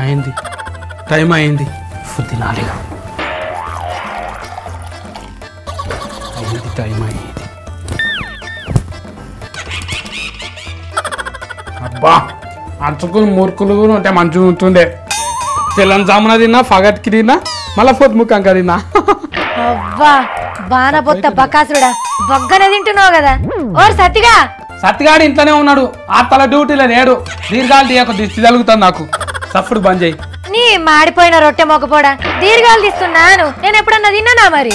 అయింది టైం అయింది ఫుడ్ తినాలి అయింది టైం అయింది అబ్బా అంచుకుని మురుకులు కూడా ఉంటే మంచిగా ఉంటుండే తెల్లని జామున తిన్నా ఫగట్కి తిన్నా మళ్ళీ పొద్దుముఖంగా తిన్నా అవ్వా బాన బొత్త బకాసుడా బొగ్గనే తింటున్నావు కదా ఓ సత్తిగాడు ఇంట్లోనే ఉన్నాడు ఆతల డ్యూటీలో లేడు దీర్ఘాలు తీయక దిష్టి తగులుతుంది నాకు సఫ్ఫుడు బంద్ చేయి నీ మాడిపోయిన రొట్టె మొక్కపోడా దీర్ఘాలు తీస్తున్నాను నేను ఎప్పుడన్నా తిన్నానా మరి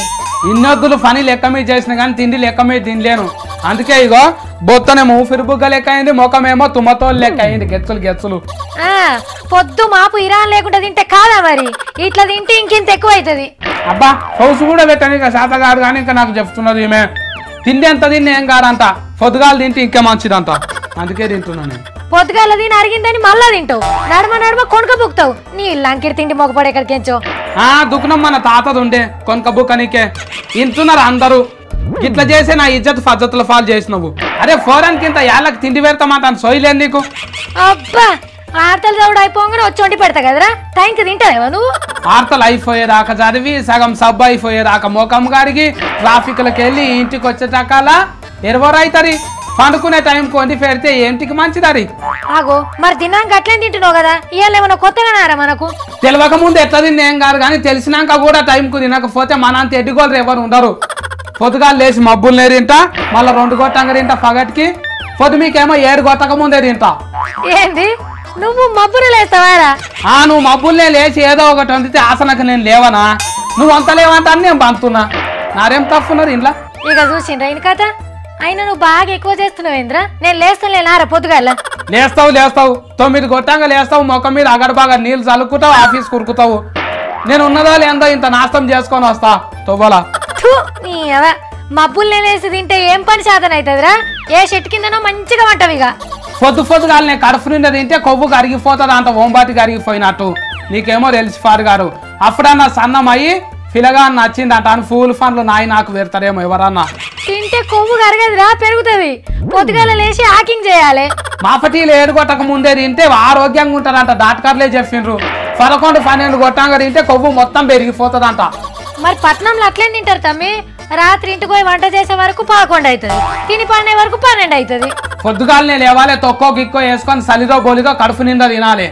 ఇన్నొద్దులు పని లెక్క మీద చేసిన కానీ తిండి లెక్క మీద తినలేను అందుకే ఇగో బొత్తనేమో ఊపిరిబుగ్గ లెక్క అయింది ముఖమేమో తుమ్మతోలు లెక్క అయింది గెచ్చులు పొద్దు మాపు ఇరాన్ లేకుండా తింటే కాదా మరి ఇట్లా తింటే ఇంకింత ఎక్కువ అవుతుంది అబ్బా హౌస్ కూడా పెట్టాను ఇక శాతగాడు కానీ ఇంకా నాకు చెప్తున్నది ఈమె తిండి ఎంత తిండి ఏం కాదంట పొద్దుగాలు తింటే ఇంకా మంచిదంట అందుకే తింటున్నాను పొద్దుగాల తిని అరిగిందని మళ్ళా తింటావు నడమ కొనుక బుక్తావు నీ లంకిడి తిండి మొగపడే ఎక్కడికెంచో దుకుణం మన తాతది ఉండే కొనుక బుక్కనికే ఇంటున్నారు అందరూ ఇట్లా చేసే నా ఇజ్జత్ పద్ధతుల ఫాల్ చేసినవు అరే ఫోరన్ కింద ఏళ్ళకి తిండి పెడతామా తను సోయలేదు నీకు అబ్బా ఆర్తలు చదువుడు అయిపోగానే వచ్చి వండి పెడతా కదరా టైంకి తింటావేమో నువ్వు ఆర్తలు అయిపోయేదాకా చదివి సగం సబ్బు అయిపోయేదాకా మోకం గారికి ట్రాఫిక్లకి వెళ్ళి ఇంటికి వచ్చేటాకాల ఎరవరైతరి పండుకునే టైంకి వండి పెడితే ఏంటికి మంచిదరి ఆగో మరి తిన్నాక అట్లే తింటున్నావు కదా ఇవాళ ఏమన్నా కొత్తగానారా మనకు తెలియక ముందు ఎట్లా తింది ఏం కాదు కానీ తెలిసినాక కూడా టైంకు తినకపోతే మన అంత ఎడ్డుగోలు ఎవరు ఉండరు పొద్దుగాలు లేచి మబ్బులు నేరు తింటా మళ్ళీ 2 గొట్టంగా తింటా పగటికి పొద్దు మీకేమో 7 గొట్టక ముందే తింటా ఏంది నువ్వు మబ్బులు లేస్తావారా నువ్వు మబ్బుల్నే లేచి ఏదో ఒకటి వండితే ఆసనకు నేను లేవనా నువ్వు అంత లేవంటా అని నేను పంతున్నా నారేం తప్పున్నది ఇంట్లో ఇక చూసిండ్రా ఇన్ కథ అయినా నువ్వు బాగా ఎక్కువ చేస్తున్నావేంద్రా నేను లేస్తానులేనారా పొద్దుగాల లేస్తావు 9 గొట్టంగా లేస్తావు మొక్క మీద అగడబాగా నీళ్ళు చల్లుకుంటావు ఆఫీస్ కురుకుతావు నేను ఉన్నదో లేదో ఇంత నాశనం చేసుకొని వస్తా తొవ్వలా మబ్బుల్ని లేసి తింటే ఏం పని సాధన అవుతుందిరా ఏ చెట్టు కిందనో మంచిగా వంటవి ఇక పొద్దుగాలు నేను కడుపు నిండా తింటే కొవ్వు కరిగిపోతుంది అంత ఓంబాటి కరిగిపోయినట్టు నీకేమో తెలిసి ఫారు గారు అప్పుడన్నా సన్నం అయ్యి పిల్లగా నచ్చింది అంట అని ఫూల్ ఫన్లు నాకు పెడతారేమో ఎవరన్నా తింటే కొవ్వు కరగదురా పెరుగుతుంది పొద్దుగాల లేచి వాకింగ్ చేయాలి మాపటీలు 7 గొట్టక ముందే తింటే ఆరోగ్యంగా ఉంటారంట డాక్టర్లే చెప్పిండ్రు 11-12 గొట్టంగా తింటే కొవ్వు మొత్తం పెరిగిపోతుందంట మరి పట్నంలో అట్లేం తింటారు తమ్మి రాత్రి ఇంటికి పోయి వంట చేసే వరకు 11 అవుతుంది తిని పండే వరకు 12 అవుతుంది పొద్దుగాలనే లేవాలి తొక్కో గిక్కో వేసుకొని సలిదో బోలిదో కడుపు నిండా తినాలి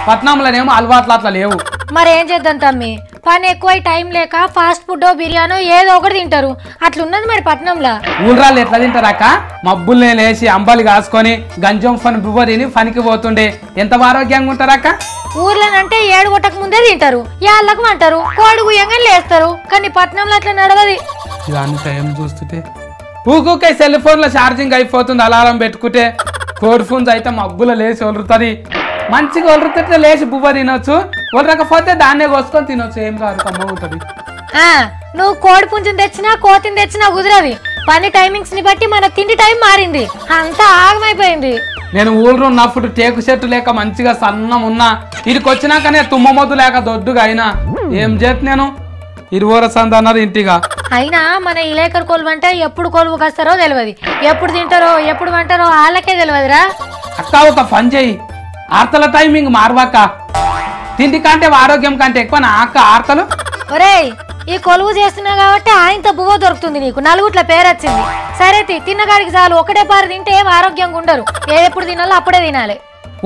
పట్నంలోనేమో అలవాట్లు అట్లా లేవు మరి ఏం చేద్దాం తమ్మి పని ఎక్కువ టైం లేక ఫాస్ట్ ఫుడ్ బిర్యానో ఏదో ఒకటి తింటారు అట్లున్నది మరి పట్నంలో ఊళ్ళాళ్ళు ఎట్లా తింటారక్క మబ్బుల్నే లేచి అంబలి కాసుకొని గంజం ఫన్ బువ్వ తిని పనికి పోతుండే ఎంత ఆరోగ్యంగా ఉంటారక్క ఊర్లోనంటే 7 గొట్టక ముందే తింటారు యాళ్ళకు అంటారు కోడుగు ఎంగని లేస్తారు కానీ పట్నంలో అట్లా నడవది ఇదాన్ని టైం చూస్తుంటే ఊకే సెల్ ఫోన్ లో ఛార్జింగ్ అయిపోతుంది అలారం పెట్టుకుంటే కోడి ఫోన్స్ అయితే మబ్బులో లేచి వలురుతుంది మంచిగా వలురుతుంటే లేచి బువ్వ తినొచ్చు వలరకపోతే దాన్నే కోసుకొని తినొచ్చు ఏం కాదు కమ్మ ఉంటుంది నువ్వు కోడి పుంజుని తెచ్చినా కోతిని తెచ్చినా కుదరది పని టైమింగ్స్ ని బట్టి మన తిండి టైం మారింది అంతా ఆగమైపోయింది నేను ఊళ్ళో ఉన్నప్పుడు టేకు చెట్టు లేక మంచిగా సన్నం ఉన్నా ఇడికి వచ్చినాకనే తుమ్మ మొద్దు లేక దొడ్డుగా అయినా ఏం చేతి నేను 20 సంది అన్నారు ఇంటిగా అయినా మన ఇలేకర్ కొలువు అంటే ఎప్పుడు కొలువు కాస్తారో తెలియదు ఎప్పుడు తింటారో ఎప్పుడు వంటారో వాళ్ళకే తెలియదురా అక్క ఒక పని చేయి ఆర్తల టైమింగ్ మారవాక తిండి కంటే ఆరోగ్యం కంటే ఎక్కువ నా అక్క ఆర్తలు ఒరేయ్ ఈ కొలువు చేస్తున్నా కాబట్టి ఆయనతో బువ్వ దొరుకుతుంది నీకు నలుగుట్ల పేరు వచ్చింది సరే తిన్నగాడికి చాలు ఒకటే పారు తింటే ఏం ఆరోగ్యంగా ఉండరు ఎప్పుడు తినాలో అప్పుడే తినాలి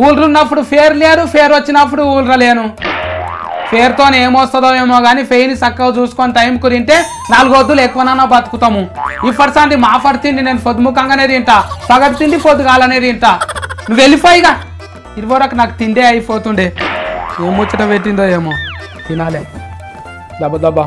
ఊళ్ళో ఉన్నప్పుడు ఫేర్ లేరు ఫేర్ వచ్చినప్పుడు ఊళ్ళో లేను ఫేర్తో ఏమొస్తుందో ఏమో కానీ ఫెయిని చక్కగా చూసుకొని టైంకు తింటే 4 వద్దులు ఎక్కువనన్నా బతుకుతాము ఇప్పటిసారి మాఫర్ తిండి నేను పొద్దుముఖంగానే తింటా పగటి తిండి పొద్దుగాలనే తింటా నువ్వు వెళ్ళిపోయిగా 20 వరకు నాకు తిండే అయిపోతుండే ఏం ముచ్చట పెట్టిందో ఏమో తినాలే దబ్బ